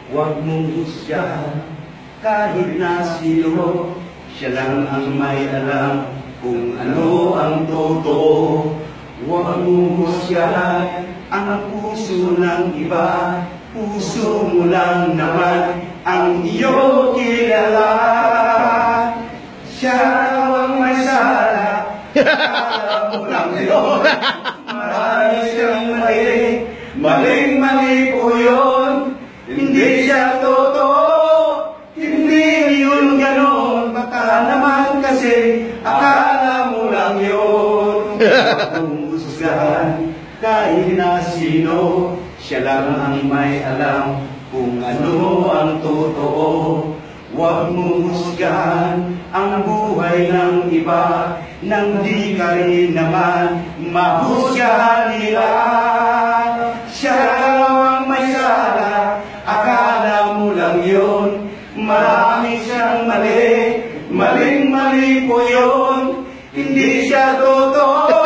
Huwag mong husgahan kahit na sino, siya lang ang may alam kung ano ang totoo. Huwag mong husgahan ang puso ng iba, puso mo lang naman ang iyong kilala. Siya ang may sala, alam mo lang yun. Marami siyang mali, maling-mali po yun. Hindi siya totoo, hindi yun ganon. Baka naman kasi akala mo lang yun. Kung husgahan kahit na sino, siya lang ang may alam kung ano ang totoo. Huwag mong husgahan ang buhay ng iba nang di ka rin naman mahusgahan nila. Siya ang may sala, akala mo lang yun. Marami siyang mali, maling-mali po yun. Hindi siya totoo,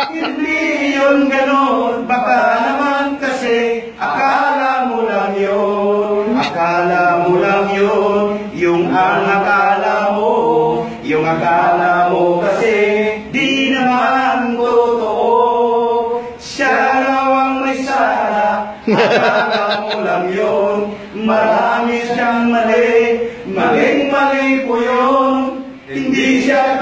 hindi yun ganon. Baka naman kasi akala mo lang yun. Akala mo lang yun, yung ang akala mo. Yung akala mo kasi di naman totoo. Siya raw ang may sala, akala mo lang yun. Marami siyang mali, maling-mali po yun. Hindi siya